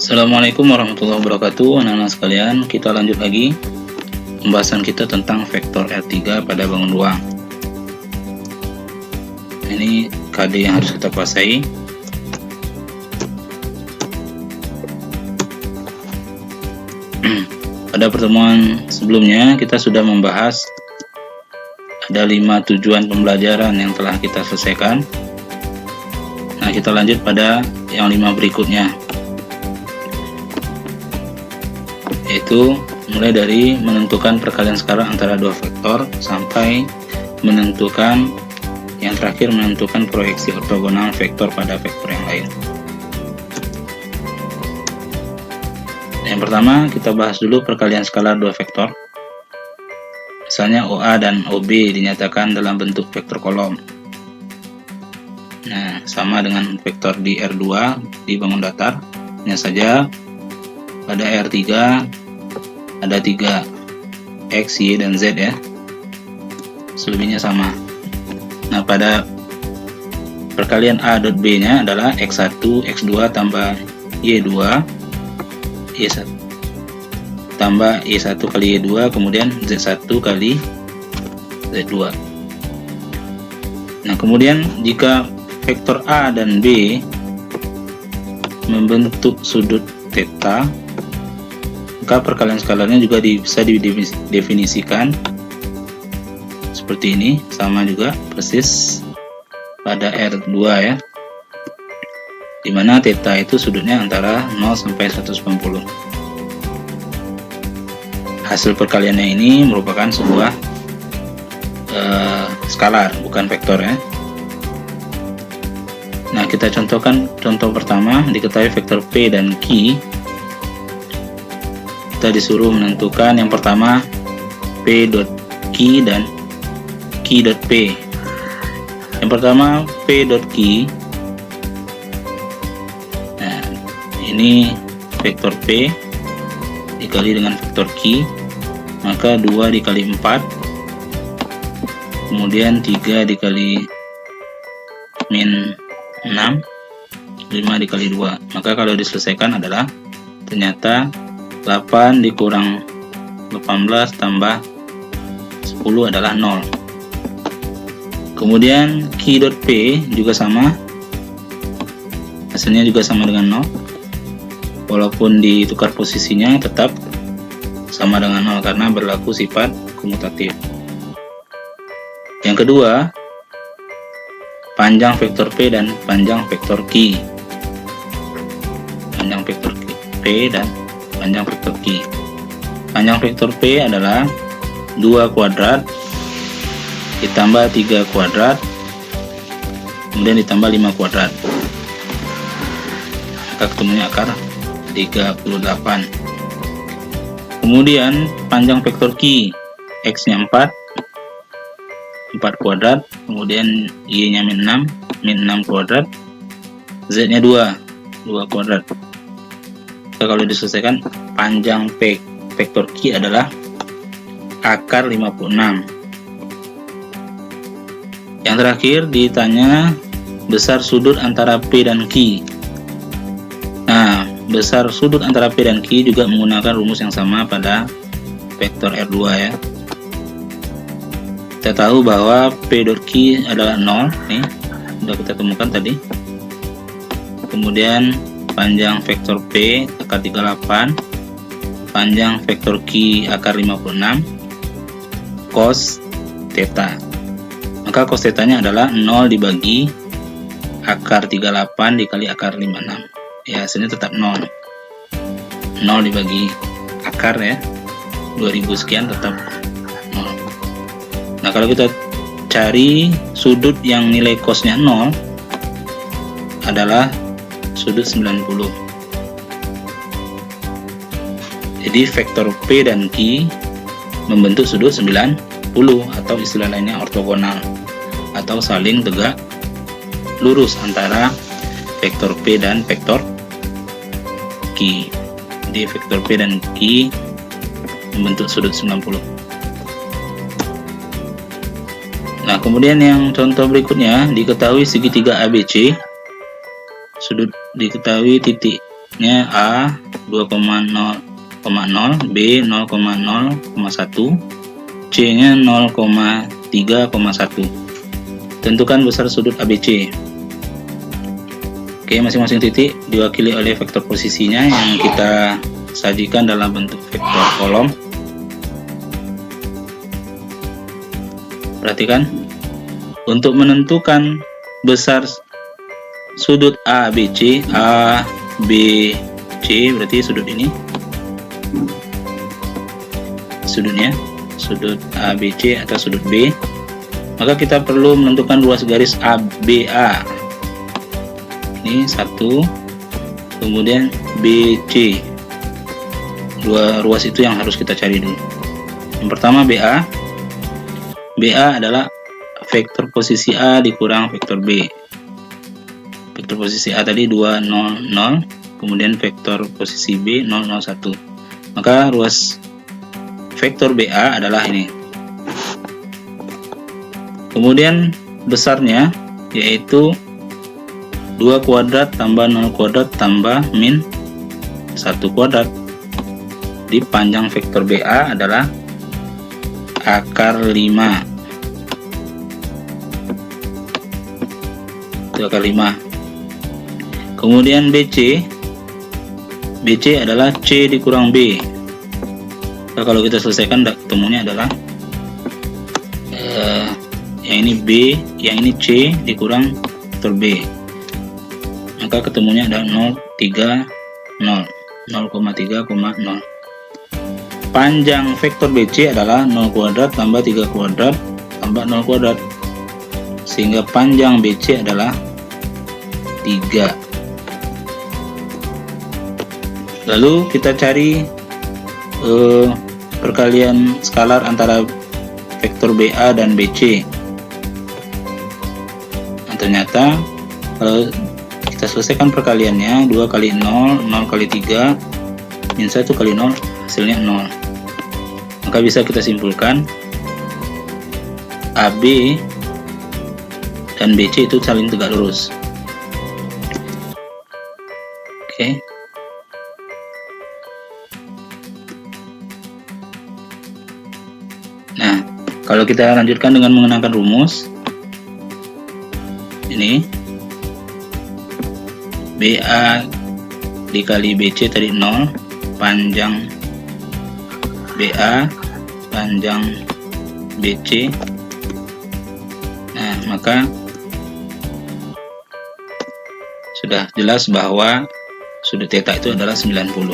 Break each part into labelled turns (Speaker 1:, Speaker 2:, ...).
Speaker 1: Assalamualaikum warahmatullahi wabarakatuh. Anak-anak sekalian, kita lanjut lagi pembahasan kita tentang vektor R3 pada bangun ruang. Ini KD yang harus kita kuasai. Pada pertemuan sebelumnya kita sudah membahas ada 5 tujuan pembelajaran yang telah kita selesaikan. Nah, kita lanjut pada yang 5 berikutnya, yaitu mulai dari menentukan perkalian skalar antara dua vektor sampai menentukan yang terakhir, menentukan proyeksi ortogonal vektor pada vektor yang lain. Yang pertama kita bahas dulu perkalian skalar dua vektor. Misalnya OA dan OB dinyatakan dalam bentuk vektor kolom. Nah, sama dengan vektor di R2 di bangun datar. Hanya saja pada R3 ada 3 X, Y, dan Z ya. Selebihnya sama. Nah, pada perkalian A dot B nya adalah X1, X2 tambah Y2 Y1 tambah Y1 kali Y2, kemudian Z1 kali Z2. Nah, kemudian jika vektor A dan B membentuk sudut theta, maka perkalian skalarnya juga bisa didefinisikan seperti ini, sama juga persis pada R2 ya, dimana theta itu sudutnya antara 0 sampai 180. Hasil perkaliannya ini merupakan sebuah skalar, bukan vektor ya. Nah, kita contohkan contoh pertama. Diketahui vektor P dan Q. Kita disuruh menentukan yang pertama P dot Q dan Q dot P. Yang pertama P dot Q. Nah, ini vektor P dikali dengan vektor Q, maka 2 dikali 4, kemudian 3 dikali min 6, 5 dikali 2. Maka kalau diselesaikan adalah ternyata 8 dikurang 18 tambah 10 adalah 0. Kemudian Q dot P juga sama, hasilnya juga sama dengan 0. Walaupun ditukar posisinya tetap sama dengan 0 karena berlaku sifat komutatif. Yang kedua, panjang vektor P dan panjang vektor Q. Panjang vektor P dan panjang vektor Q. Panjang vektor P adalah 2 kuadrat ditambah 3 kuadrat kemudian ditambah 5 kuadrat, maka ketemunya akar 38. Kemudian panjang vektor Q, X nya 4 kuadrat, kemudian Y nya min 6 kuadrat, Z nya 2 kuadrat. Maka kalau diselesaikan, panjang vektor Q adalah akar 56. Yang terakhir ditanya besar sudut antara P dan Q. Nah, besar sudut antara P dan Q juga menggunakan rumus yang sama pada vektor R2 ya. Kita tahu bahwa P dot Q adalah 0, nih sudah kita temukan tadi. Kemudian panjang vektor P akar 38, panjang vektor Q akar 56, cos theta. Maka cos theta-nya adalah 0 dibagi akar 38 dikali akar 56. Ya, hasilnya tetap 0. 0 dibagi akar ya, 2000 sekian tetap 0. Nah, kalau kita cari sudut yang nilai cosnya 0 adalah sudut 90. Jadi vektor P dan Q membentuk sudut 90 atau istilah lainnya ortogonal atau saling tegak lurus antara vektor P dan vektor Q. Jadi vektor P dan Q membentuk sudut 90. Nah, kemudian yang contoh berikutnya, diketahui segitiga ABC, sudut diketahui titik nya A 2,0,0, B 0,0,1, C nya 0,3,1. Tentukan besar sudut ABC. Oke, masing-masing titik diwakili oleh vektor posisinya yang kita sajikan dalam bentuk vektor kolom. Perhatikan, untuk menentukan besar sudut ABC, ABC berarti sudut ini, sudutnya, sudut ABC atau sudut B, maka kita perlu menentukan ruas garis ABA. Ini 1, kemudian BC. Dua ruas itu yang harus kita cari dulu. Yang pertama BA. BA adalah vektor posisi A dikurang vektor B. Vektor posisi A tadi 2, 0, 0, kemudian vektor posisi B 0, 0, 1. Maka ruas vektor BA adalah ini. Kemudian besarnya yaitu 2 kuadrat tambah 0 kuadrat tambah min 1 kuadrat. Di panjang vektor BA adalah akar 5. Itu akar 5. Kemudian BC. BC adalah C dikurang B. Nah, kalau kita selesaikan ketemunya adalah yang ini B, yang ini C dikurang vektor B. Maka ketemunya ada 0,30. Panjang vektor BC adalah 0 kuadrat tambah 3 kuadrat tambah 0 kuadrat, sehingga panjang BC adalah 3. Lalu kita cari perkalian skalar antara vektor BA dan BC. Nah, ternyata kalau kita selesaikan perkaliannya, 2 kali 0, 0 kali 3, min 1 kali 0, hasilnya 0. Maka bisa kita simpulkan AB dan BC itu saling tegak lurus. Oke. Nah, kalau kita lanjutkan dengan menggunakan rumus ini, BA dikali BC tadi 0, panjang BA panjang BC. Nah, maka sudah jelas bahwa sudut theta itu adalah 90.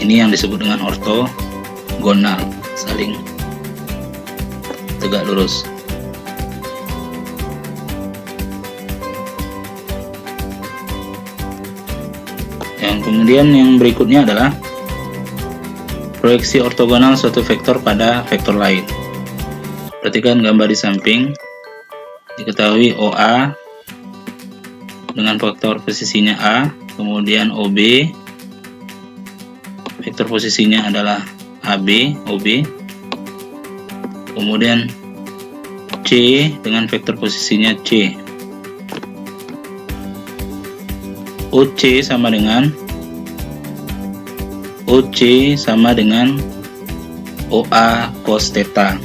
Speaker 1: Ini yang disebut dengan ortogonal, saling tegak lurus. Yang kemudian yang berikutnya adalah proyeksi ortogonal suatu vektor pada vektor lain. Perhatikan gambar di samping. Diketahui OA dengan vektor posisinya A, kemudian OB vektor posisinya adalah AB, OB, kemudian C dengan vektor posisinya C. OC sama dengan OA cos theta.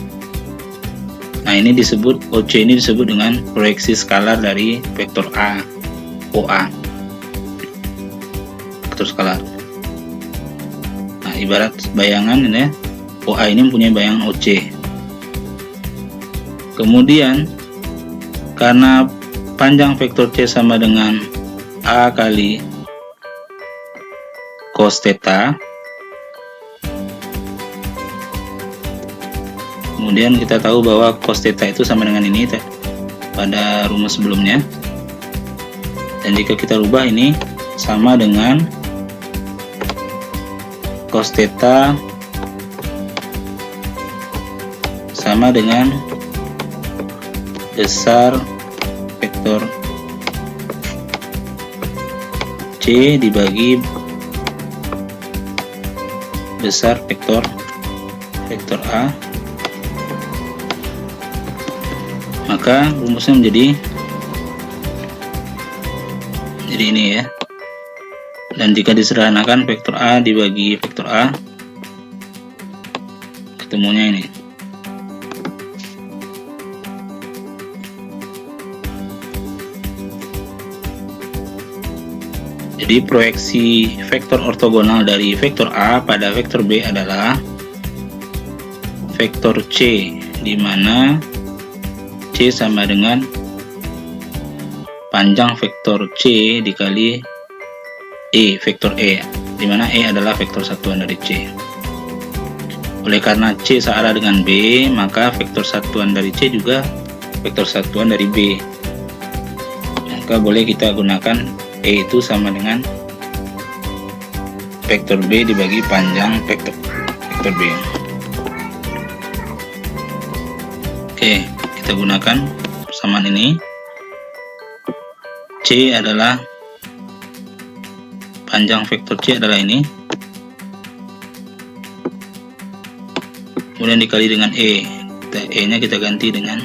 Speaker 1: Nah, ini disebut OC, ini disebut dengan proyeksi skalar dari vektor A, OA, vektor skalar. Nah, ibarat bayangan ini, OA ini mempunyai bayangan OC. Kemudian karena panjang vektor C sama dengan A kali cos theta, kemudian kita tahu bahwa cos theta itu sama dengan ini pada rumus sebelumnya, dan jika kita rubah ini sama dengan cos theta sama dengan besar vektor C dibagi besar vektor A, maka rumusnya menjadi Jadi ini ya. Dan jika disederhanakan vektor A dibagi vektor A, ketemunya ini. Jadi proyeksi vektor ortogonal dari vektor A pada vektor B adalah vektor C, di mana C sama dengan panjang vektor C dikali E, vektor E, di mana E adalah vektor satuan dari C. Oleh karena C searah dengan B, maka vektor satuan dari C juga vektor satuan dari B. Maka boleh kita gunakan E itu sama dengan vektor B dibagi panjang vektor B. Oke, kita gunakan persamaan ini. C adalah panjang vektor C adalah ini, kemudian dikali dengan E. E nya kita ganti dengan,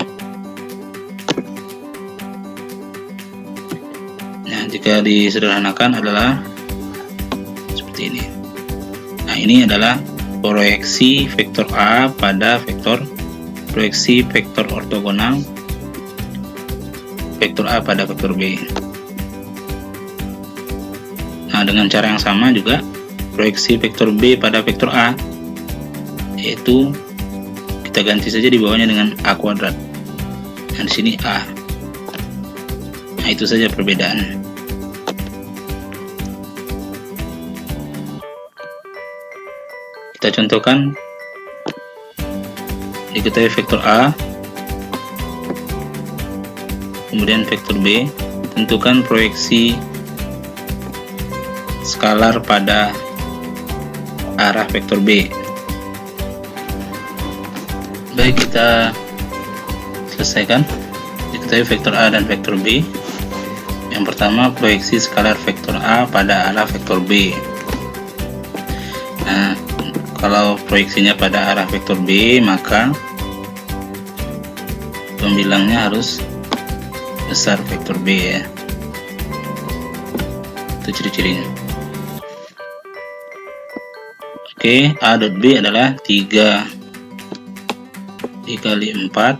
Speaker 1: nah jika disederhanakan adalah seperti ini. Nah ini adalah proyeksi vektor A pada proyeksi vektor ortogonal vektor A pada vektor B. Nah, dengan cara yang sama juga proyeksi vektor B pada vektor A, yaitu kita ganti saja di bawahnya dengan A kuadrat. Nah, di sini A. Nah, itu saja perbedaan. Kita contohkan, diketahui vektor A, kemudian vektor B, tentukan proyeksi skalar pada arah vektor B. Baik, kita selesaikan. Diketahui vektor A dan vektor B. Yang pertama, proyeksi skalar vektor A pada arah vektor B. Nah, kalau proyeksinya pada arah vektor B, maka pembilangnya harus besar vektor B ya. Itu ciri-cirinya. Oke, A dot B adalah 3 dikali 4,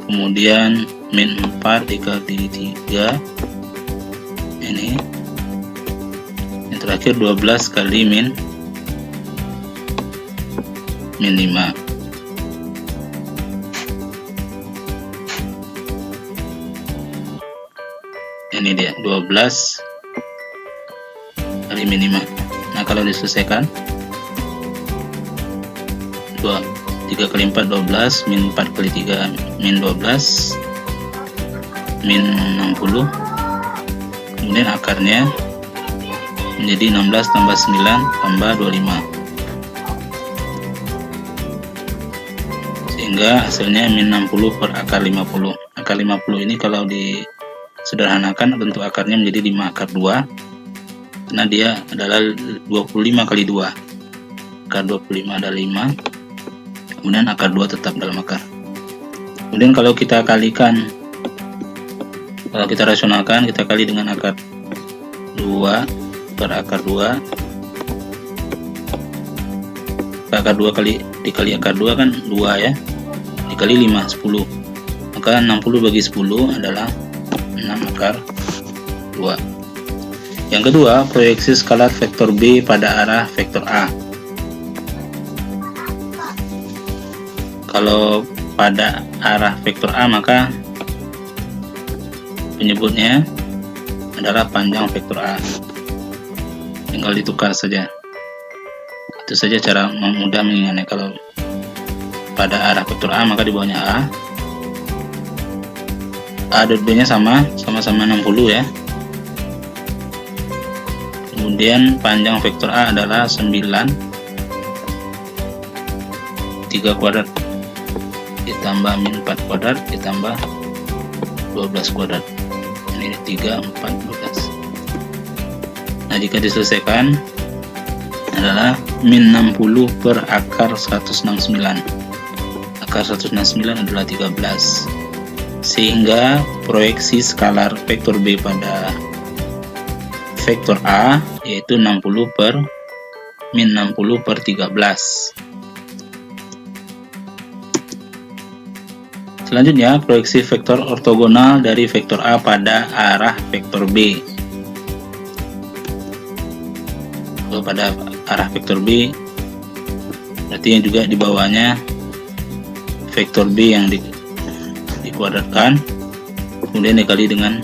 Speaker 1: kemudian min 4 dikali 3, ini yang terakhir 12 kali min 5. Ini dia 12 kali min 5. Nah, kalau diselesaikan 3 kali 4 12, min 4 kali 3 min 12, min 60, kemudian akarnya menjadi 16 tambah 9 tambah 25, sehingga hasilnya min 60 per akar 50. Akar 50 ini kalau disederhanakan bentuk akarnya menjadi 5 akar 2, karena dia adalah 25 kali 2. Akar 25 ada 5, kemudian akar 2 tetap dalam akar. Kemudian kalau kita kalikan, kalau kita rasionalkan, kita kali dengan akar 2 per akar 2. Akar 2 dikali akar 2 kan 2 ya, dikali 5, 10. Maka 60 bagi 10 adalah 6 akar 2. Yang kedua, proyeksi skalar vektor B pada arah vektor A. Kalau pada arah vektor A, maka penyebutnya adalah panjang vektor A. Tinggal ditukar saja. Itu saja cara mudah mengingatnya. Kalau pada arah vektor A, maka di bawahnya A. A dot B nya sama-sama 60 ya. Kemudian panjang vektor A adalah 9, 3 kuadrat ditambah min 4 kuadrat ditambah 12 kuadrat. Ini 3, 4, 12. Nah, jika diselesaikan adalah min 60 per akar 169. Akar 169 adalah 13. sehingga proyeksi skalar vektor B pada vektor A yaitu 60 per min 60 per 13. Selanjutnya, proyeksi vektor ortogonal dari vektor A pada arah vektor B. Kalau pada arah vektor B, berarti yang juga di bawahnya vektor B yang dikuadratkan, kemudian dikali dengan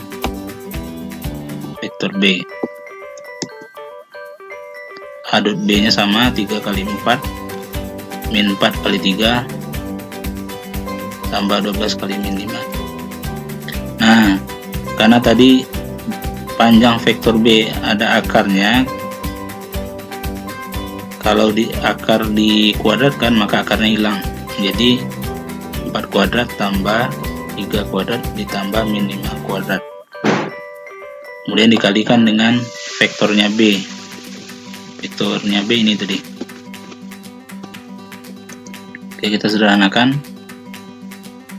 Speaker 1: vektor B. A dot B nya sama 3 kali 4 min 4 kali 3 tambah 12 kali min 5. Nah, karena tadi panjang vektor B ada akarnya, kalau di akar dikuadratkan maka akarnya hilang. Jadi 4 kuadrat tambah 3 kuadrat ditambah min 5 kuadrat. Kemudian dikalikan dengan vektornya B. Vektornya B ini tadi. Oke, kita sederhanakan.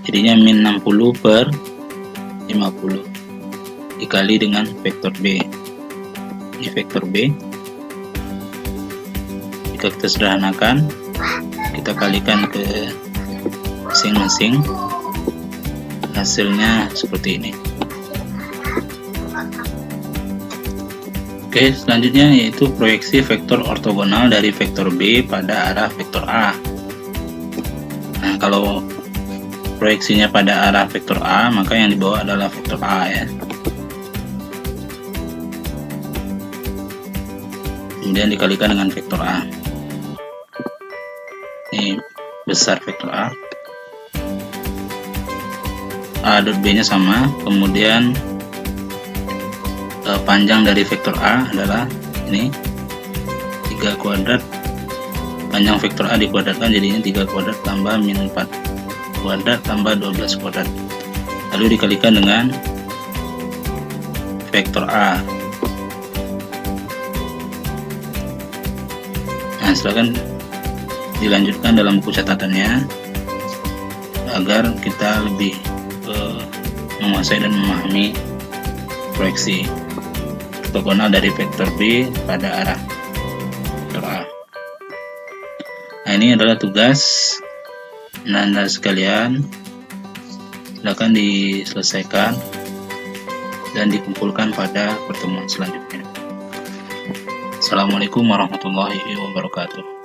Speaker 1: Jadinya min 60 per 50 dikali dengan vektor B. Ini vektor B. Jika kita sederhanakan, kita kalikan ke masing-masing, hasilnya seperti ini. Oke, selanjutnya yaitu proyeksi vektor ortogonal dari vektor B pada arah vektor A. Nah, kalau proyeksinya pada arah vektor A, maka yang dibawa adalah vektor A ya. Kemudian dikalikan dengan vektor A. Ini besar vektor A. A dot B nya sama, kemudian panjang dari vektor A adalah ini 3 kuadrat. Panjang vektor A dikuadratkan jadinya 3 kuadrat tambah min 4 kuadrat tambah 12 kuadrat, lalu dikalikan dengan vektor A. Nah, silakan dilanjutkan dalam buku catatannya agar kita lebih menguasai dan memahami proyeksi ortogonal dari vektor B pada arah vektor A. Nah, ini adalah tugas Anda sekalian, silakan diselesaikan dan dikumpulkan pada pertemuan selanjutnya. Assalamualaikum warahmatullahi wabarakatuh.